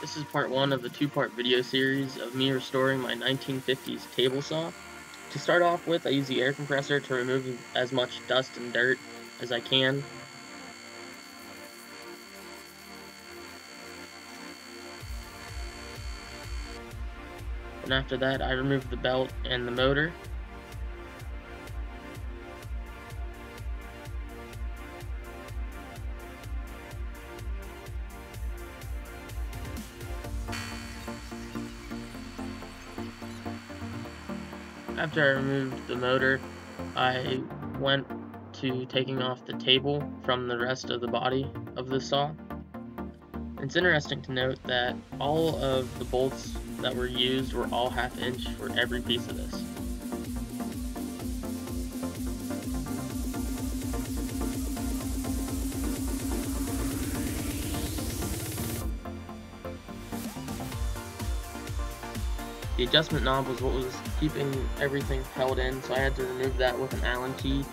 This is part one of the two-part video series of me restoring my 1950s table saw. To start off with, I use the air compressor to remove as much dust and dirt as I can. And after that, I remove the belt and the motor. After I removed the motor, I went to taking off the table from the rest of the body of the saw. It's interesting to note that all of the bolts that were used were all 1/2 inch for every piece of this. The adjustment knob was what was keeping everything held in, so I had to remove that with an Allen key,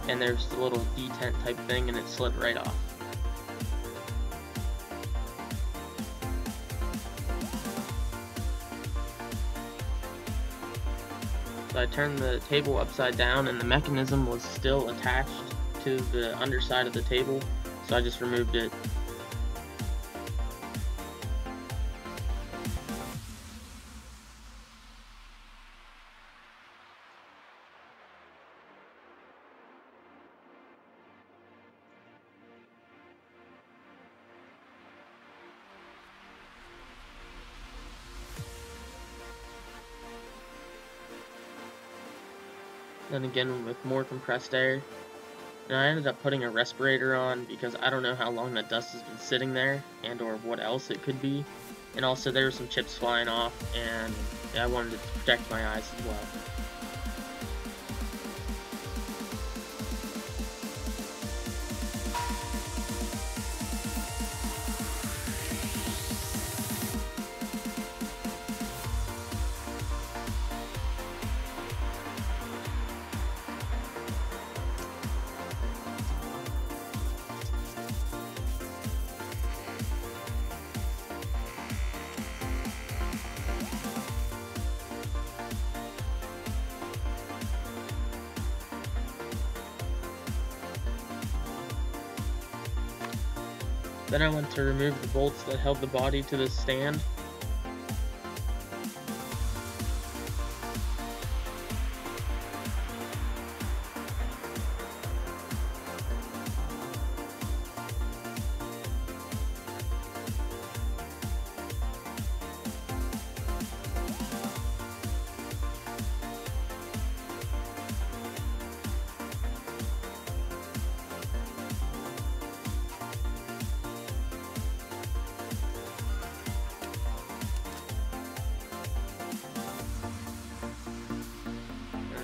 and there's a little detent type thing, and it slid right off. So I turned the table upside down, and the mechanism was still attached to the underside of the table, so I just removed it. Then again with more compressed air. And I ended up putting a respirator on because I don't know how long that dust has been sitting there and or what else it could be. And also there were some chips flying off, and I wanted to protect my eyes as well. Then I went to remove the bolts that held the body to the stand.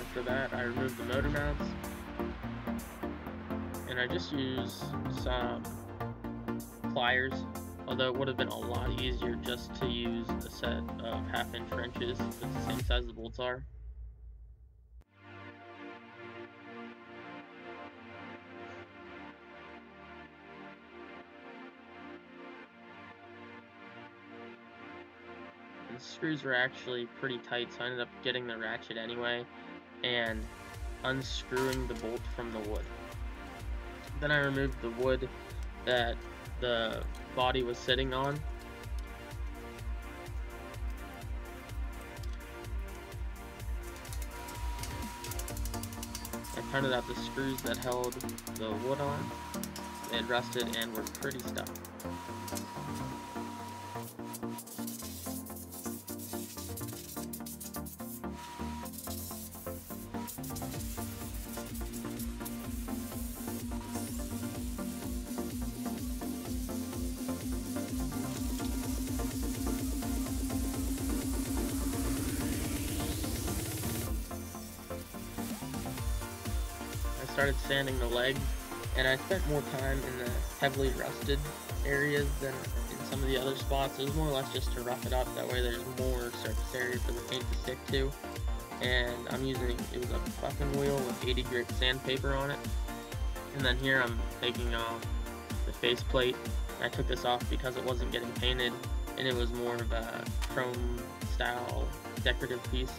After that, I removed the motor mounts, and I just used some pliers, although it would have been a lot easier just to use a set of 1/2 inch wrenches. It's the same size the bolts are. And the screws were actually pretty tight, so I ended up getting the ratchet anyway and unscrewing the bolt from the wood. Then I removed the wood that the body was sitting on. I pointed out the screws that held the wood on. They had rusted and were pretty stuck. I started sanding the legs, and I spent more time in the heavily rusted areas than in some of the other spots. It was more or less just to rough it up, that way there's more surface area for the paint to stick to. And I'm using, it was a fucking wheel with 80 grit sandpaper on it. And then here I'm taking off the faceplate. I took this off because it wasn't getting painted, and it was more of a chrome style decorative piece.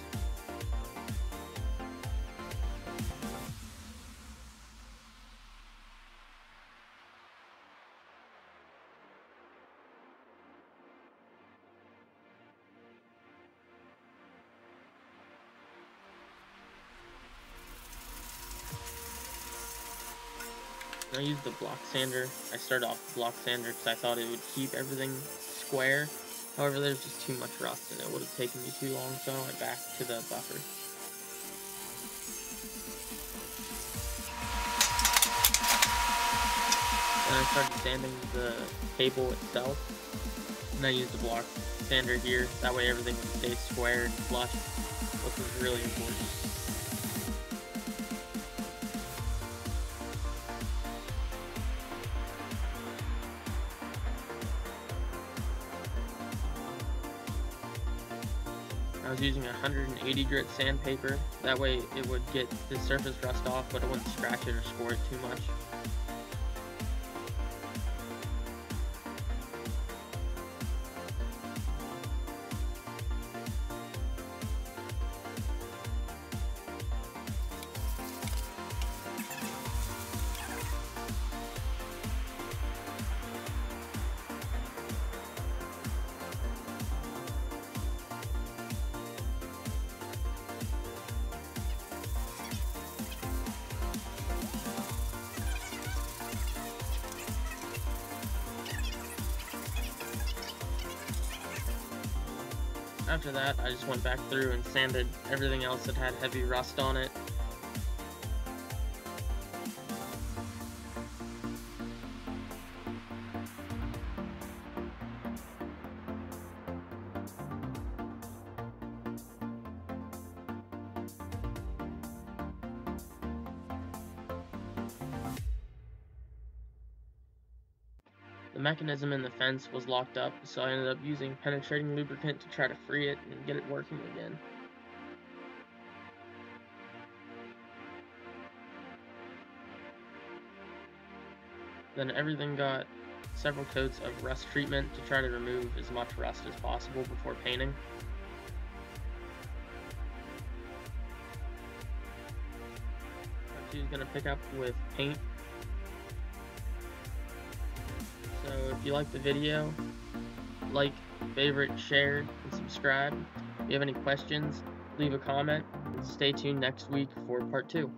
I used the block sander. I started off with block sander because I thought it would keep everything square. However, there's just too much rust and it would have taken me too long, so I went back to the buffer. Then I started sanding the cable itself, and I used the block sander here. That way everything would stay square and flush, which was really important. I was using 180 grit sandpaper. That way it would get the surface rust off, but it wouldn't scratch it or score it too much. After that, I just went back through and sanded everything else that had heavy rust on it. The mechanism in the fence was locked up, so I ended up using penetrating lubricant to try to free it and get it working again. Then everything got several coats of rust treatment to try to remove as much rust as possible before painting. She's going to pick up with paint. So if you like the video, like, favorite, share, and subscribe. If you have any questions, leave a comment. Stay tuned next week for part 2.